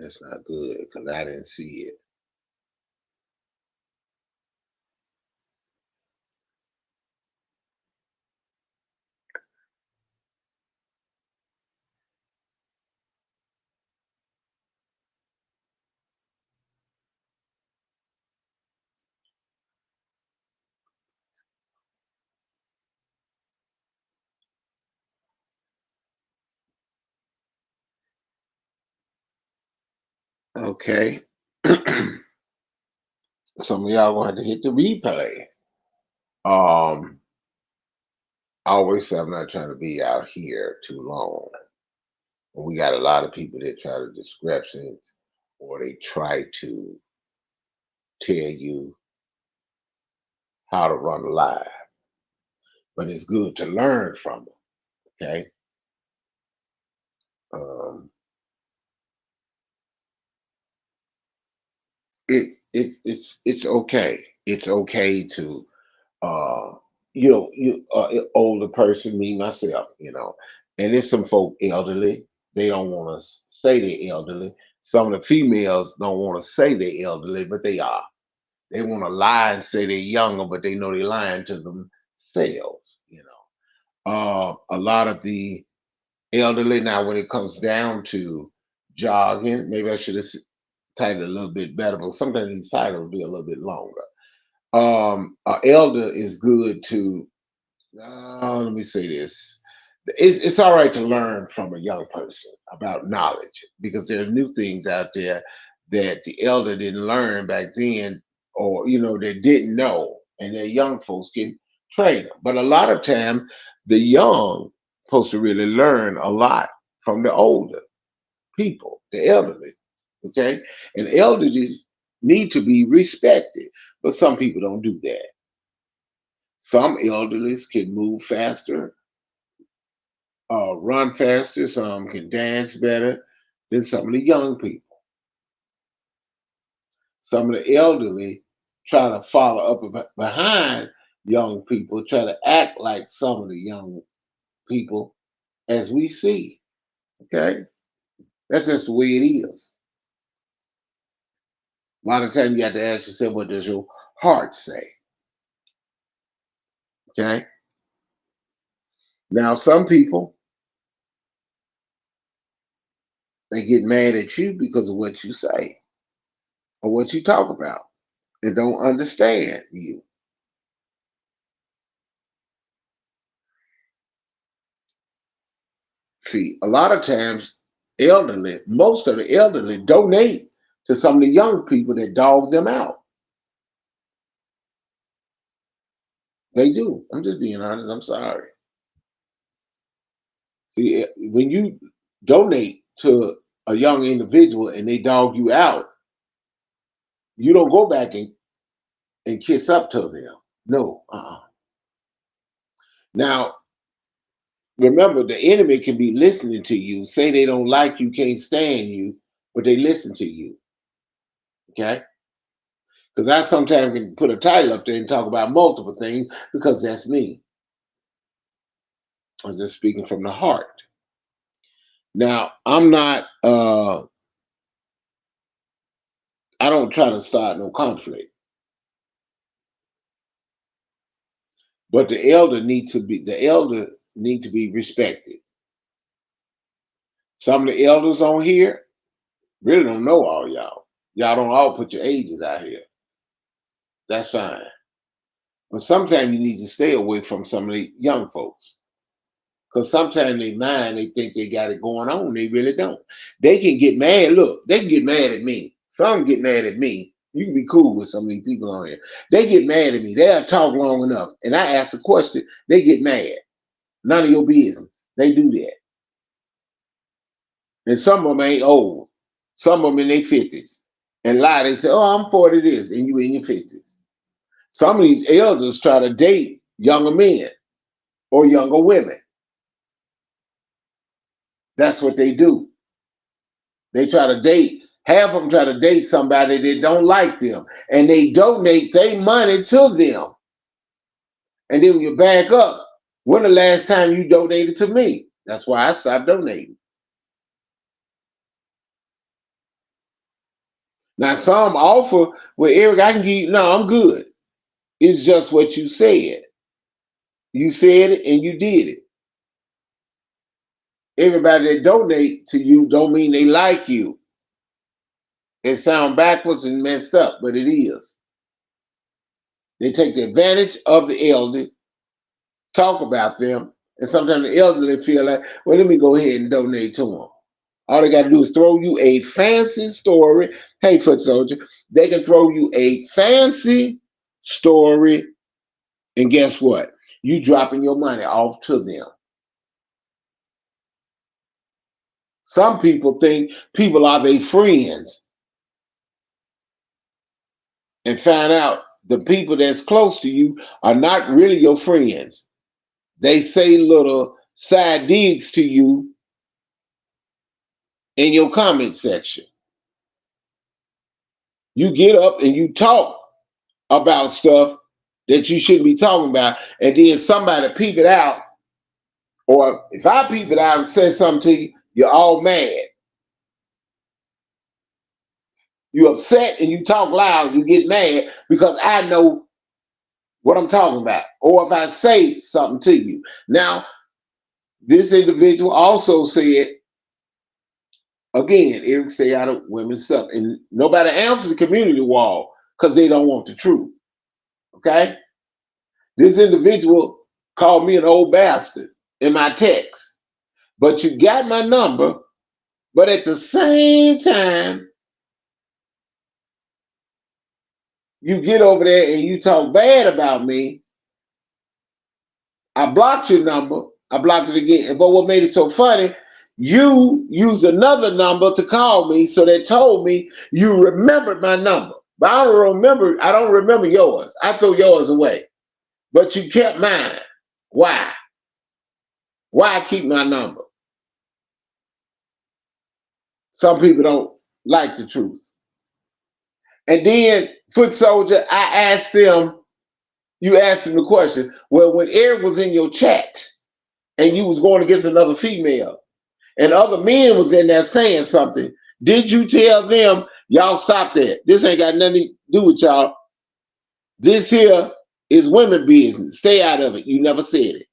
That's not good because I didn't see it. Okay. Some of y'all gonna have to hit the replay. Um, I always say I'm not trying to be out here too long. And we got a lot of people that try to descriptions or they try to tell you how to run live. But it's good to learn from them. Okay. Um, it's okay. It's okay to uh older person, me myself, and there's some folk elderly. They don't want to say they're elderly. Some of the females don't want to say they're elderly, but they are. They want to lie and say they're younger, but they know they're lying to themselves. A lot of the elderly now, when it comes down to jogging, maybe I should have titled it a little bit better, but sometimes these titles be a little bit longer. Elder is good to, let me say this. It's all right to learn from a young person about knowledge because there are new things out there that the elder didn't learn back then, or they didn't know, and the young folks can train them. But a lot of time, the young supposed to really learn a lot from the older people, the elderly. Okay, and elderly need to be respected, but some people don't do that. Some elderlies can move faster, run faster. Some can dance better than some of the young people. Some of the elderly try to follow up behind young people, try to act like some of the young people as we see. Okay, that's just the way it is. A lot of times you have to ask yourself, what does your heart say? Okay. Now, some people they get mad at you because of what you say or what you talk about. They don't understand you. See, a lot of times, most of the elderly donate to some of the young people that dog them out. They do. I'm just being honest. I'm sorry. See, when you donate to a young individual and they dog you out, you don't go back and kiss up to them. No. Now, remember, the enemy can be listening to you, say they don't like you, can't stand you, but they listen to you. Okay? Because I sometimes can put a title up there and talk about multiple things because that's me. I'm just speaking from the heart. Now, I'm not I don't try to start no conflict, but the elder need to be respected. Some of the elders on here really don't know all y'all. Y'all don't all put your ages out here. That's fine. But sometimes you need to stay away from some of the young folks. Because sometimes they mind, they think they got it going on. They really don't. They can get mad. Look, they can get mad at me. Some get mad at me. You can be cool with some of these people on here. They get mad at me. They'll talk long enough. And I ask a question, they get mad. None of your business. They do that. And some of them ain't old. Some of them in their 50s. And lie, they say, oh, I'm 40 this, and you in your 50s. Some of these elders try to date younger men or younger women. That's what they do. They try to date. Half of them try to date somebody that don't like them, and they donate their money to them. And then when you back up, when the last time you donated to me? That's why I stopped donating. Now some offer, well, Eric, I can give you, no, I'm good. It's just what you said. You said it and you did it. Everybody that donate to you don't mean they like you. It sounds backwards and messed up, but it is. They take the advantage of the elder, talk about them, and sometimes the elderly feel like, well, let me go ahead and donate to them. All they got to do is throw you a fancy story. Hey, foot soldier, they can throw you a fancy story, and guess what? You dropping your money off to them. Some people think people are their friends and find out the people that's close to you are not really your friends. They say little side digs to you in your comment section. You get up and you talk about stuff that you shouldn't be talking about, and then somebody peep it out, or if I peep it out and say something to you, you're all mad. You're upset and you talk loud, you get mad because I know what I'm talking about, or if I say something to you. Now, this individual also said, again, Eric, stay out of women's stuff. And nobody answered the community wall because they don't want the truth. Okay? This individual called me an old bastard in my text. But you got my number, but at the same time, you get over there and you talk bad about me. I blocked your number. I blocked it again. But what made it so funny, you used another number to call me, so they told me you remembered my number. But I don't remember yours. I threw yours away. But you kept mine. Why? Why keep my number? Some people don't like the truth. And then, foot soldier, I asked them, you asked him the question, well, when Eric was in your chat and you was going against another female and other men was in there saying something, did you tell them, y'all stop that? This ain't got nothing to do with y'all. This here is women business. Stay out of it. You never said it.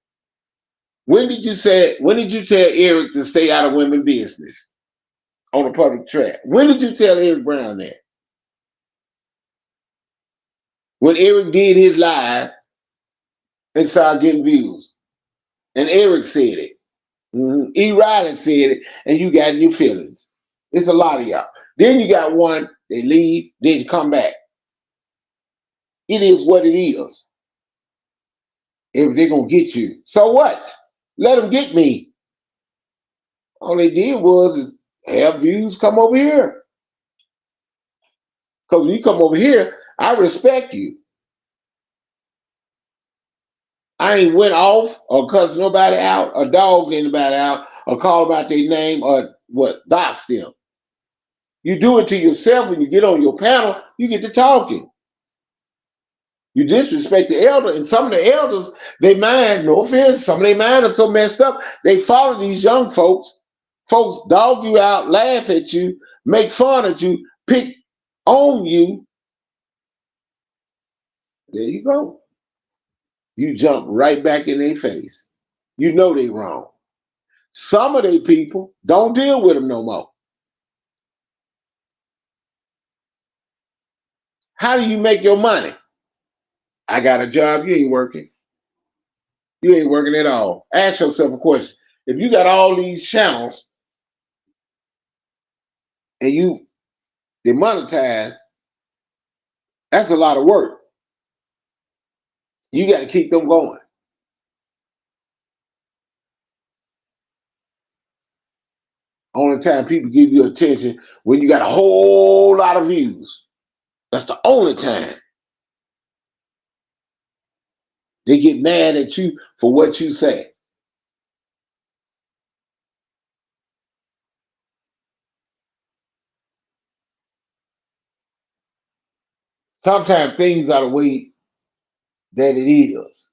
When did you tell Eric to stay out of women business on a public track? When did you tell Eric Brown that? When Eric did his live and started getting views. And Eric said it. E. Riley said it, and you got in your feelings. It's a lot of y'all. Then you got one, they leave, then you come back. It is what it is. If they're going to get you, so what? Let them get me. All they did was have views come over here. Because when you come over here, I respect you. I ain't went off or cussed nobody out or dogged anybody out or called out their name or what, doxed them. You do it to yourself when you get on your panel, you get to talking. You disrespect the elder, and some of the elders, they mind, no offense, some of their mind are so messed up, they follow these young folks. Folks dog you out, laugh at you, make fun of you, pick on you. There you go. You jump right back in their face. You know they wrong. Some of they people don't deal with them no more. How do you make your money? I got a job, you ain't working. You ain't working at all. Ask yourself a question. If you got all these channels and you demonetize, that's a lot of work. You got to keep them going. Only time people give you attention when you got a whole lot of views. That's the only time. They get mad at you for what you say. Sometimes things are the way that it is.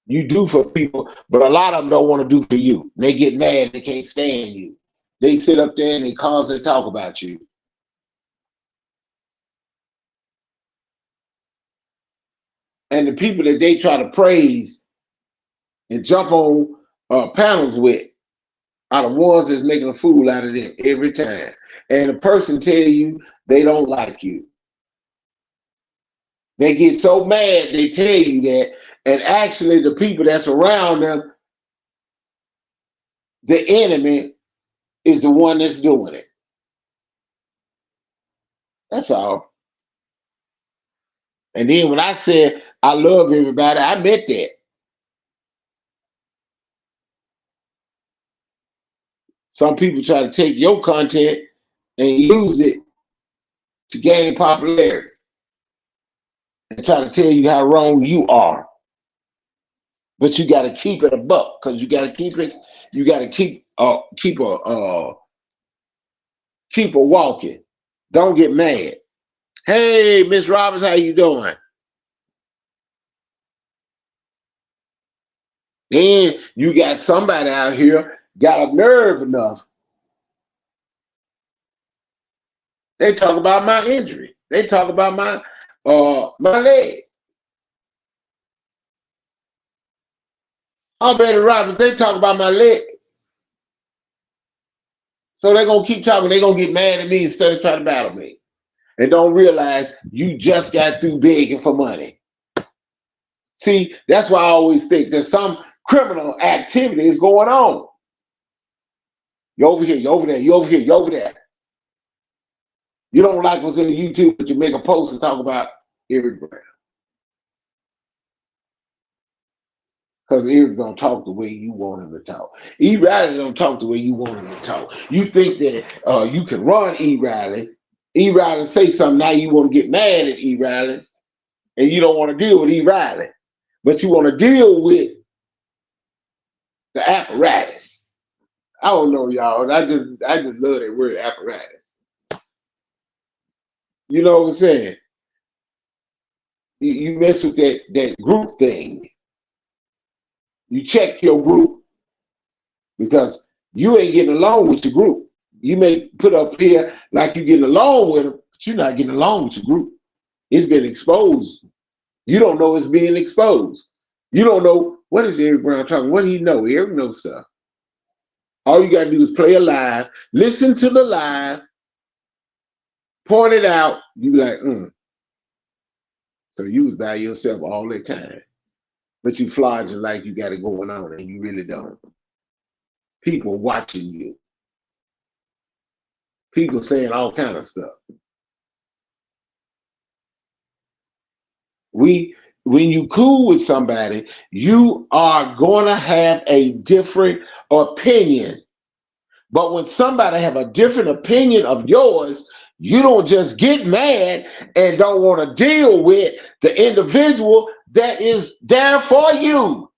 You do for people, but a lot of them don't want to do for you. They get mad, they can't stand you. They sit up there and they constantly talk about you. And the people that they try to praise and jump on panels with are the ones that's making a fool out of them every time. And the person tell you they don't like you. They get so mad they tell you that, and actually the people that's around them, the enemy is the one that's doing it. That's all. And then when I said I love everybody, I meant that. Some people try to take your content and use it to gain popularity and try to tell you how wrong you are. But you got to keep it a buck, because you got to keep it. You got to keep a walking. Don't get mad. Hey, Miss Roberts, how you doing? Then you got somebody out here got a nerve enough. They talk about my injury. They talk about my leg. Oh, Betty Roberts, they talk about my leg. So they're gonna keep talking. They're gonna get mad at me instead of trying to battle me, and don't realize you just got through begging for money. See, that's why I always think there's some criminal activity is going on. You're over here, you're over there, you're over here, you're over there. You don't like what's in the YouTube, but you make a post and talk about Eric Brown. Because Eric don't talk the way you want him to talk. E. Riley don't talk the way you want him to talk. You think that you can run E. Riley. E. Riley say something, now you want to get mad at E. Riley, and you don't want to deal with E. Riley, but you want to deal with the apparatus. I don't know, y'all. I just love that word, apparatus. You know what I'm saying? You mess with that group thing. You check your group, because you ain't getting along with your group. You may put up here like you're getting along with them, but you're not getting along with your group. It's been exposed. You don't know it's being exposed. You don't know what is Eric Brown talking. What do he know? Eric knows stuff. All you got to do is play a live, listen to the live, point it out. You be like, So you was by yourself all that time, but you flogging like you got it going on, and you really don't. People watching you. People saying all kind of stuff. When you cool with somebody, you are going to have a different opinion. But when somebody have a different opinion of yours, you don't just get mad and don't want to deal with the individual that is there for you.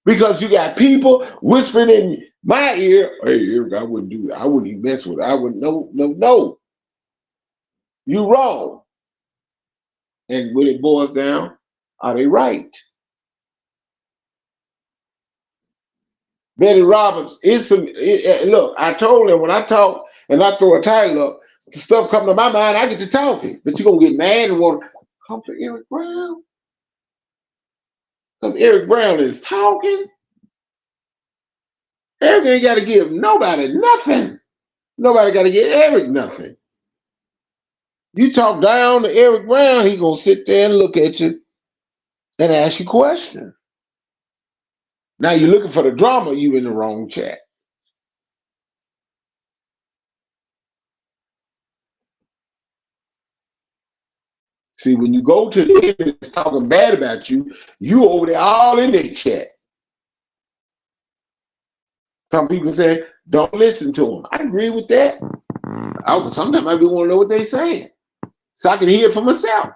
Because you got people whispering in my ear, hey, Eric, I wouldn't do that. I wouldn't even mess with it. I wouldn't, no. You wrong. And when it boils down, are they right? Betty Roberts is look, I told them when I talk and I throw a title up, the stuff coming to my mind, I get to talking. But you're going to get mad and want to come to Eric Brown? Because Eric Brown is talking. Eric ain't got to give nobody nothing. Nobody got to give Eric nothing. You talk down to Eric Brown, he going to sit there and look at you and ask you questions. Now you're looking for the drama, you in the wrong chat. See, when you go to the internet that's talking bad about you, you over there all in their chat. Some people say, don't listen to them. I agree with that. Sometimes I do want to know what they're saying, so I can hear it for myself.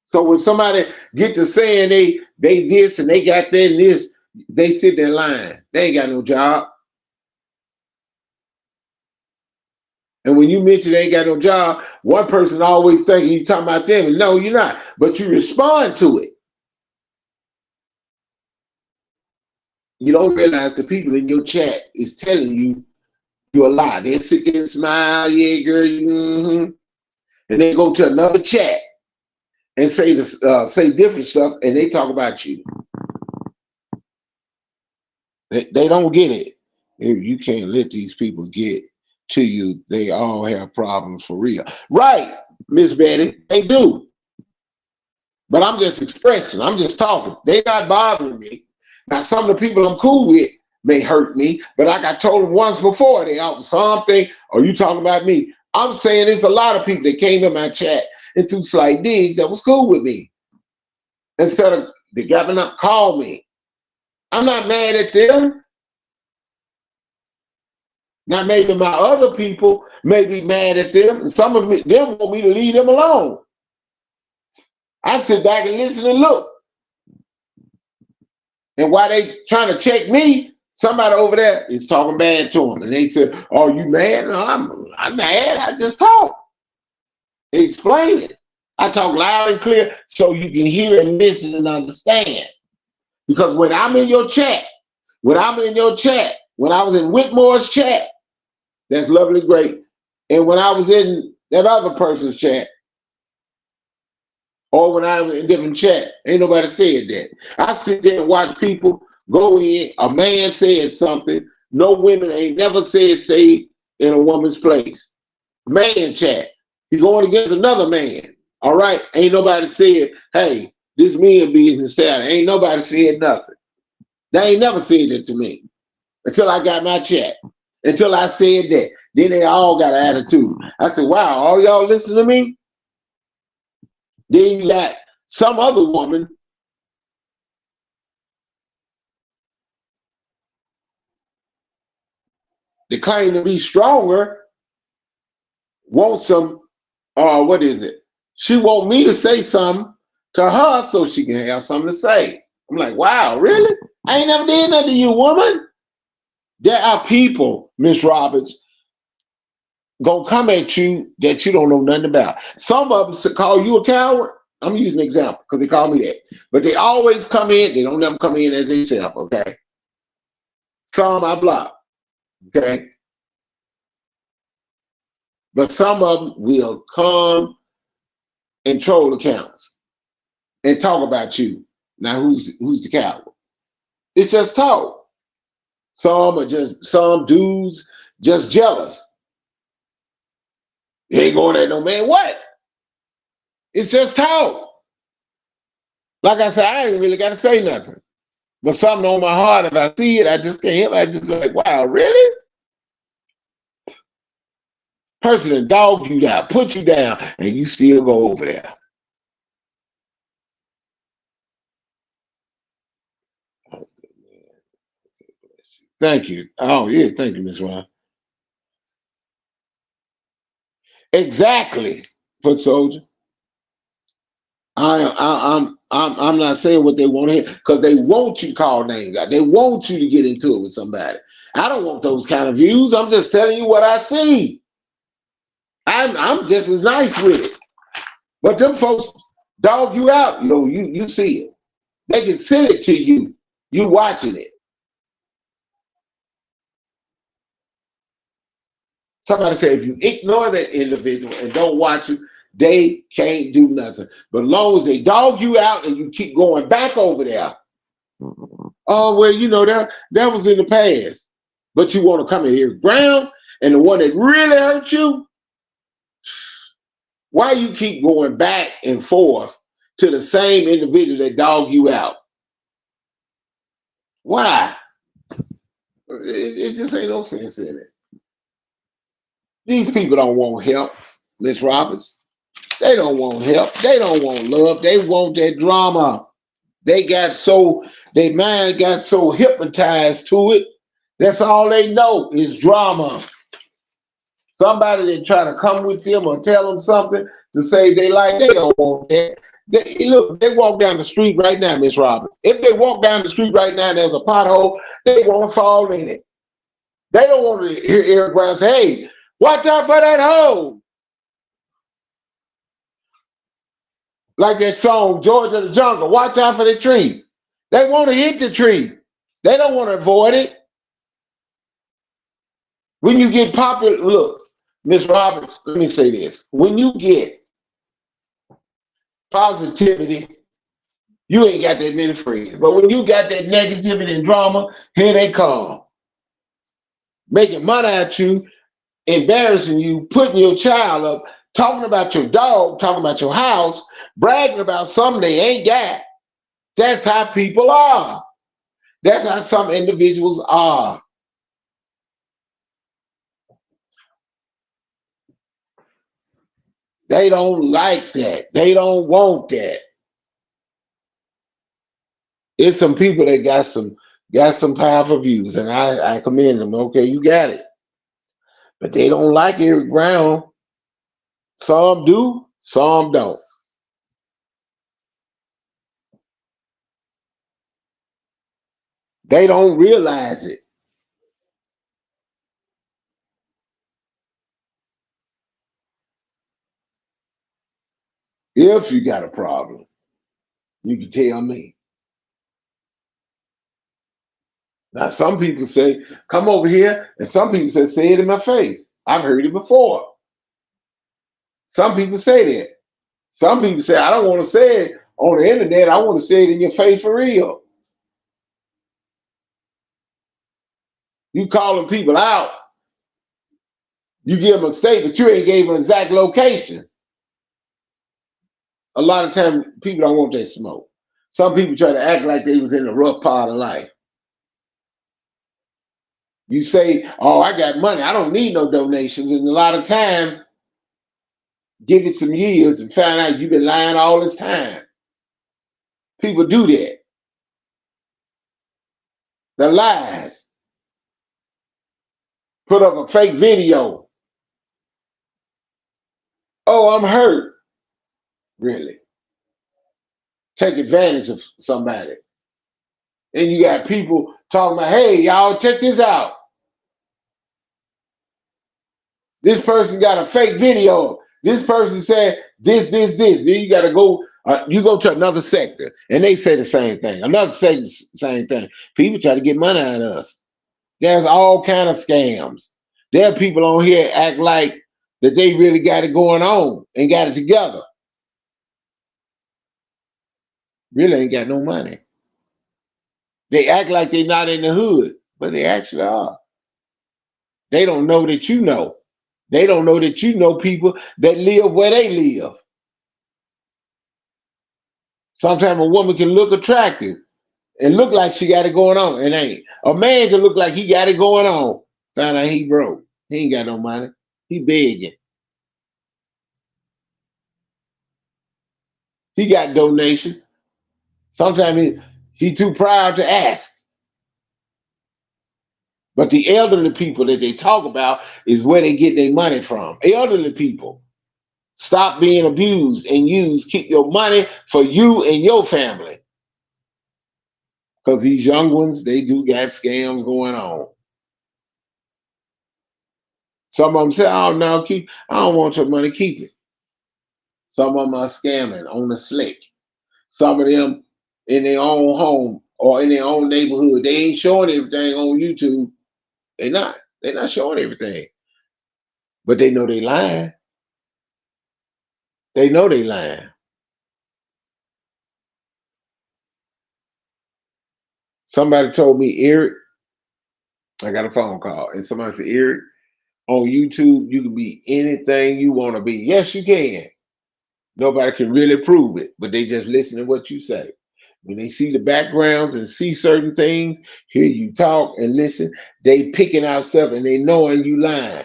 So when somebody get to saying they this and they got that and this, they sit there lying. They ain't got no job. And when you mention they ain't got no job, one person always thinking you talking about them. And no, you're not. But you respond to it. You don't realize the people in your chat is telling you you a lie. They sit there and smile, yeah, girl, and they go to another chat and say this, say different stuff, and they talk about you. They don't get it. You can't let these people get to you. They all have problems for real. Right, Miss Betty, they do. But I'm just expressing. I'm just talking. They not bothering me. Now, some of the people I'm cool with may hurt me, but like I told them once before, they out something, or you talking about me. I'm saying there's a lot of people that came in my chat and threw slight digs that was cool with me. Instead of they got me up, call me. I'm not mad at them. Now, maybe my other people may be mad at them, and some of them want me to leave them alone. I sit back and listen and look. And while they trying to check me, somebody over there is talking bad to them. And they said, "Oh, you mad?" No, I'm mad. I just talk. Explain it. I talk loud and clear so you can hear and listen and understand. Because when I'm in your chat, when I was in Whitmore's chat, that's lovely, great. And when I was in that other person's chat, or when I was in a different chat, ain't nobody said that. I sit there and watch people go in, a man said something, no women ain't never said stay in a woman's place. Man chat, he's going against another man. All right, ain't nobody said, hey, this men business style. Ain't nobody said nothing. They ain't never said that to me until I got my chat. Until I said that. Then they all got an attitude. I said, wow, all y'all listen to me? Then you got some other woman that claim to be stronger, want some, what is it? She want me to say something to her so she can have something to say. I'm like, wow, really? I ain't never did nothing to you, woman. There are people, Miss Roberts, gonna come at you that you don't know nothing about. Some of them call you a coward. I'm using an example because they call me that. But they always come in, they don't never come in as they self, okay? Some I block, okay? But some of them will come and troll accounts and talk about you. Now who's the coward? It's just talk. Some dudes just jealous. You ain't going at no man. What? It's just talk. Like I said, I ain't really got to say nothing. But something on my heart, if I see it, I just can't help it. I just like, wow, really? Person that dog you down, put you down, and you still go over there. Thank you. Oh yeah, thank you, Miss Ron. Exactly, foot soldier. I'm not saying what they want to hear because they want you to call names out. They want you to get into it with somebody. I don't want those kind of views. I'm just telling you what I see. I'm just as nice with it. But them folks dog you out. You see it. They can send it to you. You watching it. Somebody say if you ignore that individual and don't watch it, they can't do nothing. But as long as they dog you out and you keep going back over there, oh well, that was in the past. But you want to come in here ground, and the one that really hurt you, why you keep going back and forth to the same individual that dog you out? Why? It just ain't no sense in it. These people don't want help, Miss Roberts. They don't want help. They don't want love. They want that drama. Their mind got so hypnotized to it. That's all they know is drama. Somebody that try to come with them or tell them something to save their life, they don't want that. They walk down the street right now, Miss Roberts. If they walk down the street right now and there's a pothole, they want to fall in it. They don't want to hear Eric Brown say, hey, watch out for that hole. Like that song, George of the Jungle, watch out for the tree. They want to hit the tree. They don't want to avoid it. When you get popular, look, Miss Roberts, let me say this. When you get positivity, you ain't got that many friends. But when you got that negativity and drama, here they come. Making money at you, embarrassing you, putting your child up, talking about your dog, talking about your house, bragging about something they ain't got. That's how people are. That's how some individuals are. They don't like that. They don't want that. It's some people that got some powerful views, and I commend them. Okay, you got it. But they don't like Eric Brown. Some do, some don't. They don't realize it. If you got a problem, you can tell me. Now, some people say, come over here, and some people say it in my face. I've heard it before. Some people say that. Some people say, I don't want to say it on the internet. I want to say it in your face for real. You calling people out, you give them a statement, you ain't gave them an exact location. A lot of times, people don't want that smoke. Some people try to act like they was in a rough part of life. You say, oh, I got money. I don't need no donations. And a lot of times, give it some years and find out you've been lying all this time. People do that. The lies. Put up a fake video. Oh, I'm hurt. Really? Take advantage of somebody. And you got people talking about, hey, y'all, check this out. This person got a fake video. This person said this. Then you got to go. You go to another sector, and they say the same thing. Another sector, same thing. People try to get money out of us. There's all kind of scams. There are people on here act like that they really got it going on and got it together. Really ain't got no money. They act like they're not in the hood, but they actually are. They don't know that you know. They don't know that you know people that live where they live. Sometimes a woman can look attractive and look like she got it going on and ain't. A man can look like he got it going on. Find out he broke. He ain't got no money. He begging. He got donations. Sometimes he too proud to ask. But the elderly people that they talk about is where they get their money from. Elderly people. Stop being abused and used. Keep your money for you and your family. Because these young ones, they do got scams going on. Some of them say, oh no, I don't want your money, keep it. Some of them are scamming on the slick. Some of them in their own home or in their own neighborhood, they ain't showing everything on YouTube. They not. They're not showing everything. But they know they lying. They know they lying. Somebody told me, Eric, I got a phone call, and somebody said, Eric, on YouTube, you can be anything you want to be. Yes, you can. Nobody can really prove it, but they just listen to what you say. When they see the backgrounds and see certain things, hear you talk and listen, they picking out stuff and they knowing you lying.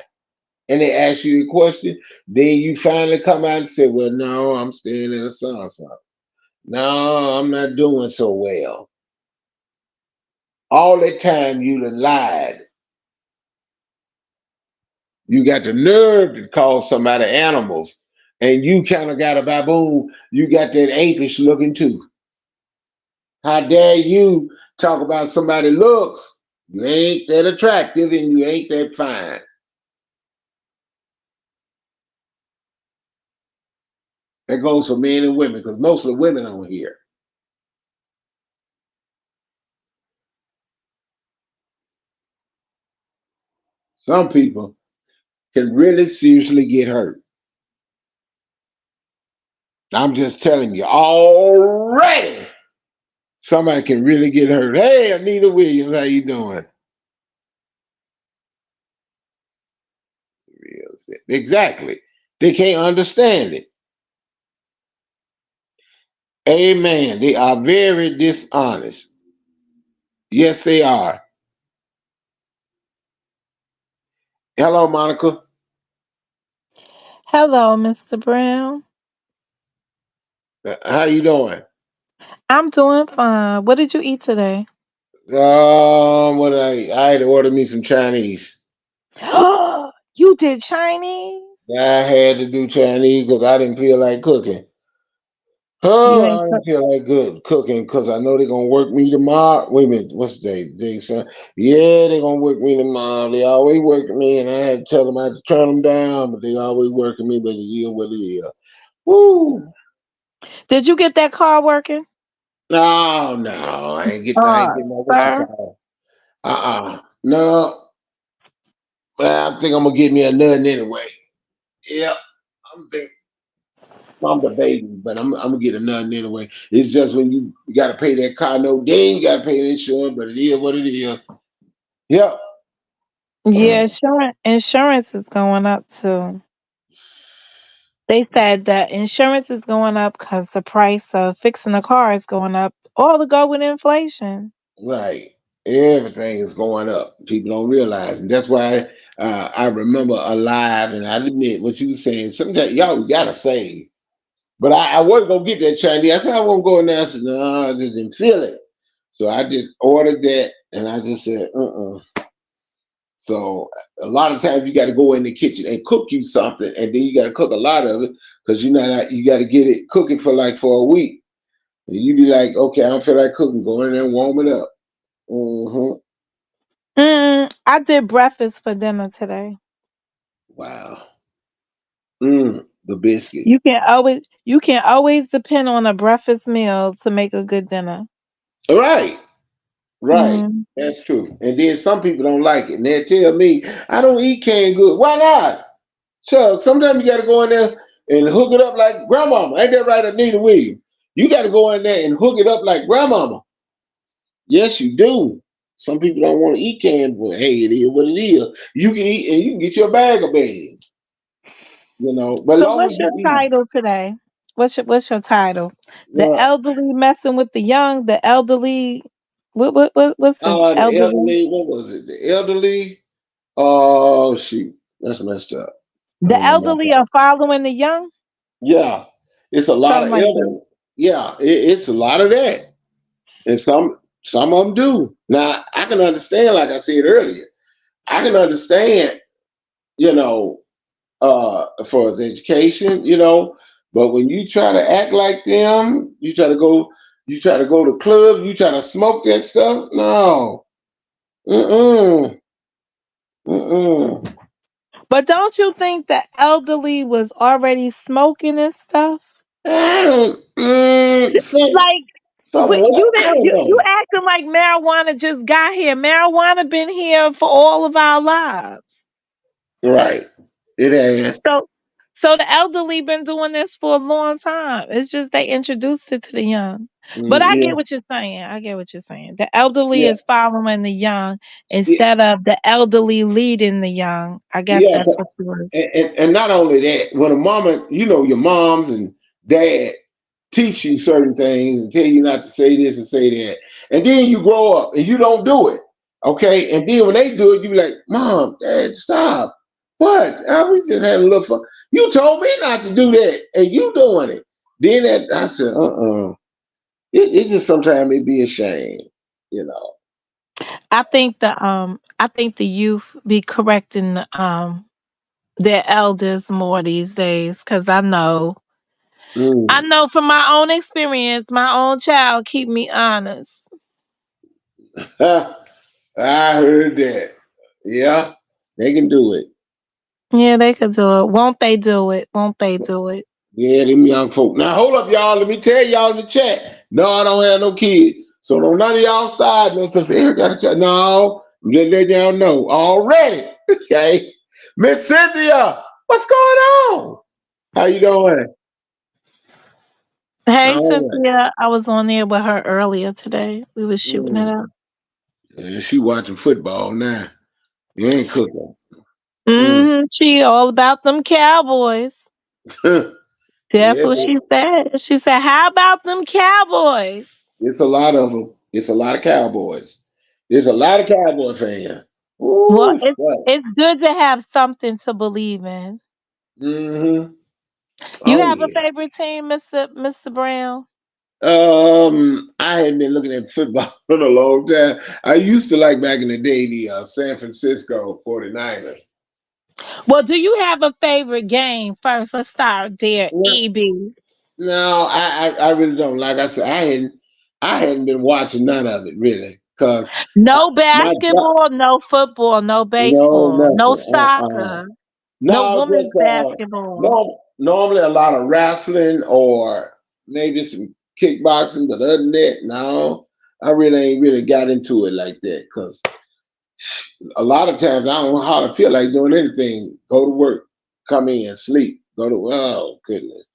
And they ask you a question, then you finally come out and say, well, no, I'm staying in the sun. No, I'm not doing so well. All that time you done lied. You got the nerve to call somebody animals, and you kind of got a baboon. You got that apish looking too. How dare you talk about somebody looks? You ain't that attractive and you ain't that fine. That goes for men and women because most of the women on here. Some people can really seriously get hurt. I'm just telling you already. Somebody can really get hurt. Hey, Anita Williams, how you doing? Exactly. They can't understand it. Amen. They are very dishonest. Yes, they are. Hello, Monica. Hello, Mr. Brown. How you doing? I'm doing fine. What did you eat today? What I had to order me some Chinese. You did Chinese? I had to do Chinese because I didn't feel like cooking. You Oh, ain't I cook. didn't feel like good cooking because I know they're gonna work me tomorrow. Wait a minute, what's the day? Day son? Yeah, they're gonna work me tomorrow. They always working me, and I had to tell them I had to turn them down, but they always working me. But it is what it is. Woo! Did you get that car working? No, no, I ain't getting my what you Sir. call. No. Well, I think I'm gonna get me a nothing anyway. Yeah, I'm thinking. I'm the baby, but I'm gonna get a nothing anyway. It's just when you got to pay that car note, then you got to pay the insurance, but it is what it is. Yep. Yeah, insurance is going up too. They said that insurance is going up because the price of fixing a car is going up, all to go with inflation. Right. Everything is going up. People don't realize, and that's why I remember alive, and I admit what you were saying. Sometimes y'all gotta save. But I wasn't gonna get that Chinese. I said I won't go in there. I said no, I just didn't feel it. So I just ordered that, and I just said, So a lot of times you got to go in the kitchen and cook you something, and then you got to cook a lot of it because you got to get it cooking for a week. And you be like, okay, I don't feel like cooking. Go in there and warm it up. hmm I did breakfast for dinner today. Wow. The biscuits. You can always depend on a breakfast meal to make a good dinner. Right. Right. Mm. That's true. And then some people don't like it, and they tell me I don't eat canned good. Why not? So sometimes you got to go in there and hook it up like grandmama. Ain't that right, Anita Williams? You got to go in there and hook it up like grandmama. Yes, you do. Some people don't want to eat canned food. Hey, it is what it is. You can eat and you can get your bag of beans. But as So long as what's you your eat. title today? What's your title? The Uh, elderly messing with the young. The elderly. What's this the elderly? elderly, what was it? The elderly. Oh shoot, that's messed up. I The don't know my elderly fault. are following the young. Yeah, it's a lot of Something like that. elderly. Yeah, it's a lot of that, and some of them do. Now I can understand, like I said earlier, I can understand. You know, for his education, But when you try to act like them, you try to go to clubs, you try to smoke that stuff. No, mm mm. But don't you think the elderly was already smoking and stuff? I don't, Like somewhat. you I didn't don't you know. acting like marijuana just got here. Marijuana been here for all of our lives. Right, it has. So so the elderly been doing this for a long time. It's just they introduced it to the young. But I Yeah, get what you're saying. I get what you're saying. The elderly yeah, is following the young yeah, instead of the elderly leading the young. I guess yeah. that's what you was. And not only that, when a mama, your moms and dad teach you certain things and tell you not to say this and say that. And then you grow up and you don't do it. Okay. And then when they do it, you be like, Mom, Dad, stop. What? We just had a little fun. You told me not to do that and you doing it. Then I said, It just sometimes it be a shame, you know. I think the youth be correcting their elders more these days because I Mm. know from my own experience, my own child keep me honest. I heard that. Yeah, they can do it. Yeah, they could do it. Won't they do it? Won't they do it? Yeah, them young folk. Now hold up, y'all. Let me tell y'all in the chat. No, I don't have no kids. So don't none of y'all start no stuff. Say, Eric got a child. No, Just let y'all know already. Okay. Miss Cynthia, what's going on? How you doing? Hey, All right. Cynthia. I was on there with her earlier today. We was shooting it Mm. up. And she watching football now. You ain't cooking. Mm. She all about them Cowboys. That's Yes, what she said. She said, "How about them Cowboys?" it's a lot of them. It's a lot of Cowboys. There's a lot of Cowboy fans. Well, Ooh, what? it's good to have something to believe in. Mm-hmm. You Oh have a yeah. favorite team, Mister Brown? I hadn't been looking at football in a long time. I used to like back in the day the San Francisco 49ers. Well, do you have a favorite game first? Let's start there. Well, EB. no, I really don't. Like I said, I hadn't been watching none of it really because No my basketball, no football, no no baseball, no nothing. soccer, no No, women's just basketball. normally a lot of wrestling or maybe some kickboxing, but other than that, no, I really ain't really got into it like that because a lot of times I don't hardly feel like doing anything. Go to work, come in, sleep, go to oh goodness.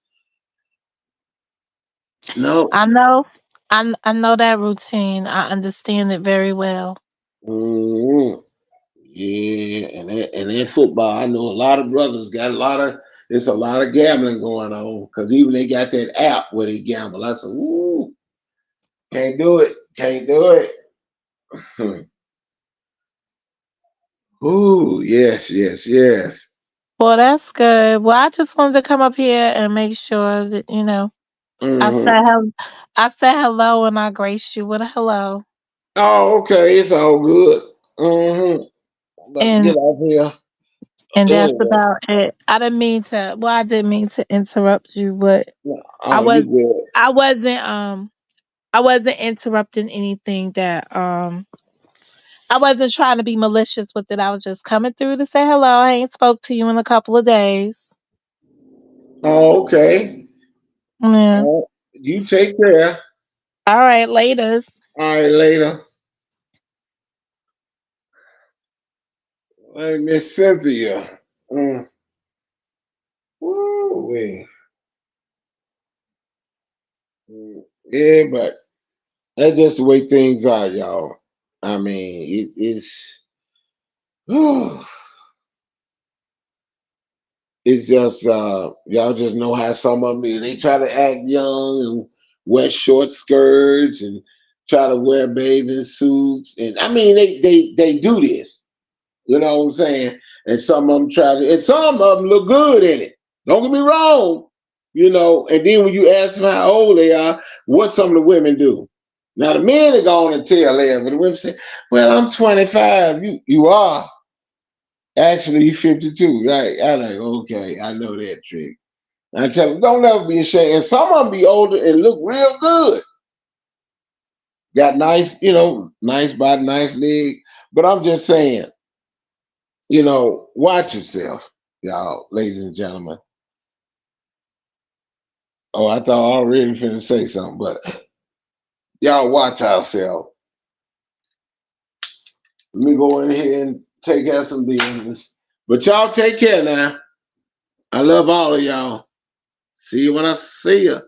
No. I know. I know that routine. I understand it very well. Mm, yeah, and then football. I know a lot of brothers got a lot of it's a lot of gambling going on because even they got that app where they gamble. I said, ooh, can't do it, can't do it. Ooh, yes, yes, yes. Well, that's good. Well, I just wanted to come up here and make sure that I Hmm. said I said hello and I graced you with a hello. Oh, okay, it's all good. Hmm. About to get And off here that's anyway. about it. I didn't mean to. Well, I didn't mean to interrupt you, but I Oh, was you good? I wasn't I wasn't interrupting anything that I wasn't trying to be malicious with it. I was just coming through to say hello. I ain't spoke to you in a couple of days. Oh, okay. Yeah. Oh, you take care. All right, later. All right, later. Hey, Miss Cynthia. Mm. Woo-wee. Yeah, but that's just the way things are, y'all. I mean, it's it's just y'all just know how some of them they try to act young and wear short skirts and try to wear bathing suits and I mean they do this. You know what I'm saying? And some of them try to, and some of them look good in it. Don't get me wrong. And then when you ask them how old they are, what some of the women do. Now the men are going to tell them, but the women say, "Well, I'm 25. You are actually you 52, right?" I like, okay, I know that trick. I tell them, don't ever be ashamed. And some of them be older and look real good. Got nice, nice body, nice leg. But I'm just saying, watch yourself, y'all, ladies and gentlemen. Oh, I thought I already finna say something, but y'all watch ourselves. Let me go in here and take care of some business. But y'all take care now. I love all of y'all. See you when I see you.